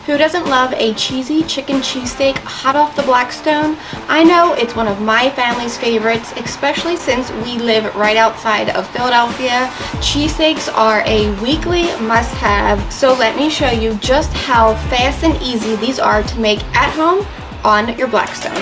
Who doesn't love a cheesy chicken cheesesteak hot off the Blackstone? I know it's one of my family's favorites, especially since we live right outside of Philadelphia. Cheesesteaks are a weekly must-have, so let me show you just how fast and easy these are to make at home on your Blackstone.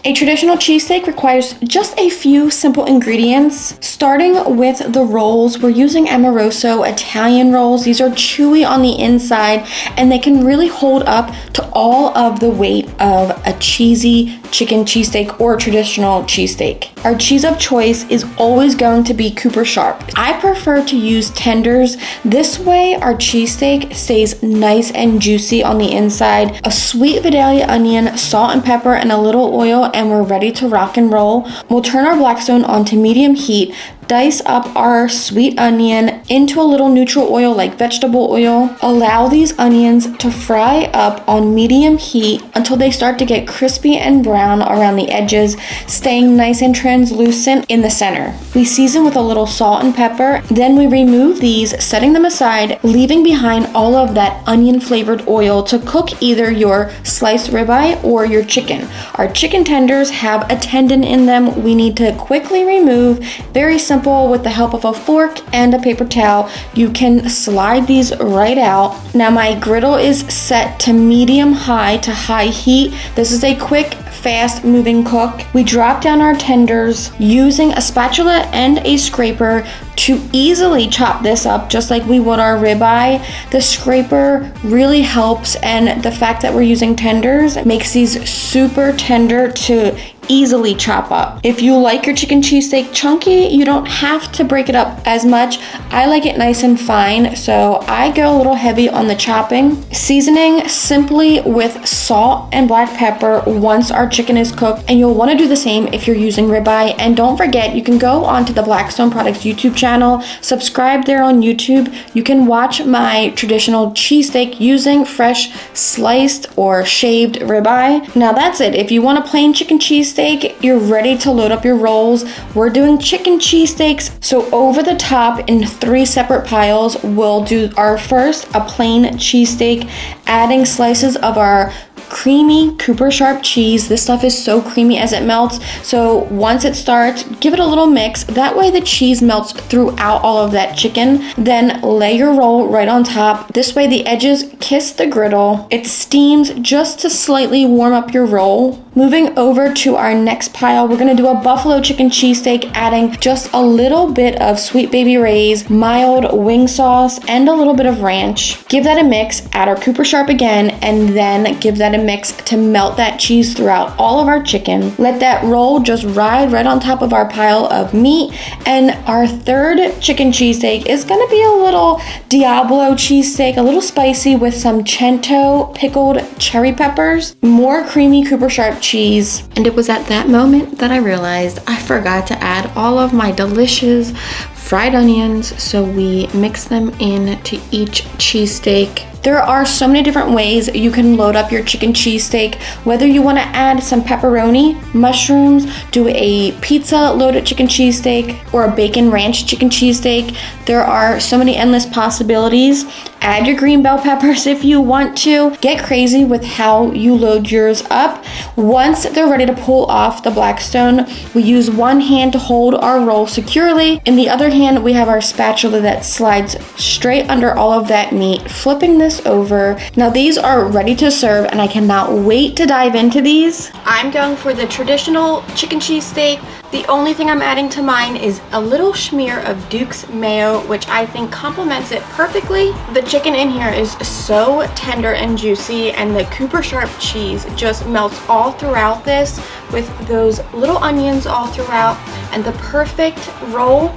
A traditional cheesesteak requires just a few simple ingredients. Starting with the rolls, we're using Amoroso Italian rolls. These are chewy on the inside and they can really hold up to all of the weight of a cheesy chicken cheesesteak or traditional cheesesteak. Our cheese of choice is always going to be Cooper Sharp. I prefer to use tenders. This way our cheesesteak stays nice and juicy on the inside. A sweet Vidalia onion, salt and pepper, and a little oil, and we're ready to rock and roll. We'll turn our Blackstone onto medium heat, dice up our sweet onion into a little neutral oil like vegetable oil. Allow these onions to fry up on medium heat until they start to get crispy and brown around the edges, staying nice and translucent in the center. We season with a little salt and pepper. Then we remove these, setting them aside, leaving behind all of that onion flavored oil to cook either your sliced ribeye or your chicken. Our chicken tenders have a tendon in them we need to quickly remove. Very simple. With the help of a fork and a paper towel, you can slide these right out. Now my griddle is set to medium high to high heat. This is a quick, fast moving cook. We drop down our tenders using a spatula and a scraper to easily chop this up just like we would our ribeye. The scraper really helps, and the fact that we're using tenders makes these super tender to easily chop up. If you like your chicken cheesesteak chunky, you don't have to break it up as much. I like it nice and fine, so I go a little heavy on the chopping. Seasoning simply with salt and black pepper once our chicken is cooked, and you'll want to do the same if you're using ribeye. And don't forget, you can go onto the Blackstone Products YouTube channel, subscribe there on YouTube. You can watch my traditional cheesesteak using fresh sliced or shaved ribeye. Now that's it. If you want a plain chicken cheesesteak, you're ready to load up your rolls. We're doing chicken cheesesteaks, so over the top in 3 separate piles, we'll do our first, a plain cheesesteak, adding slices of our creamy Cooper Sharp cheese. This stuff is so creamy as it melts, so once it starts, give it a little mix. That way the cheese melts throughout all of that chicken. Then lay your roll right on top. This way the edges kiss the griddle. It steams just to slightly warm up your roll. Moving over to our next pile, we're gonna do a buffalo chicken cheesesteak, adding just a little bit of Sweet Baby Ray's, mild wing sauce, and a little bit of ranch. Give that a mix, add our Cooper Sharp again, and then give that a mix to melt that cheese throughout all of our chicken. Let that roll just ride right on top of our pile of meat. And our third chicken cheesesteak is gonna be a little Diablo cheesesteak, a little spicy with some Cento pickled cherry peppers, more creamy Cooper Sharp cheese. And it was at that moment that I realized I forgot to add all of my delicious fried onions, so we mix them into each cheesesteak. There are so many different ways you can load up your chicken cheesesteak, whether you want to add some pepperoni, mushrooms, do a pizza loaded chicken cheesesteak, or a bacon ranch chicken cheesesteak. There are so many endless possibilities. Add your green bell peppers if you want to. Get crazy with how you load yours up. Once they're ready to pull off the Blackstone, we use one hand to hold our roll securely. In the other hand, we have our spatula that slides straight under all of that meat, flipping this over. Now these are ready to serve, and I cannot wait to dive into these. I'm going for the traditional chicken cheesesteak. The only thing I'm adding to mine is a little smear of Duke's mayo, which I think complements it perfectly. The chicken in here is so tender and juicy, and the Cooper Sharp cheese just melts all throughout this with those little onions all throughout, and the perfect roll.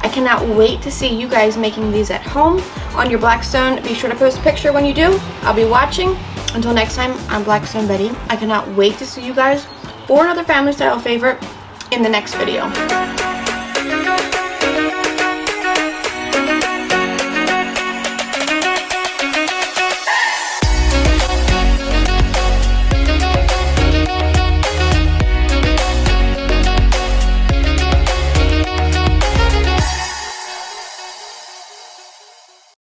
I cannot wait to see you guys making these at home on your Blackstone. Be sure to post a picture when you do. I'll be watching. Until next time, I'm Blackstone Betty. I cannot wait to see you guys for another family style favorite in the next video.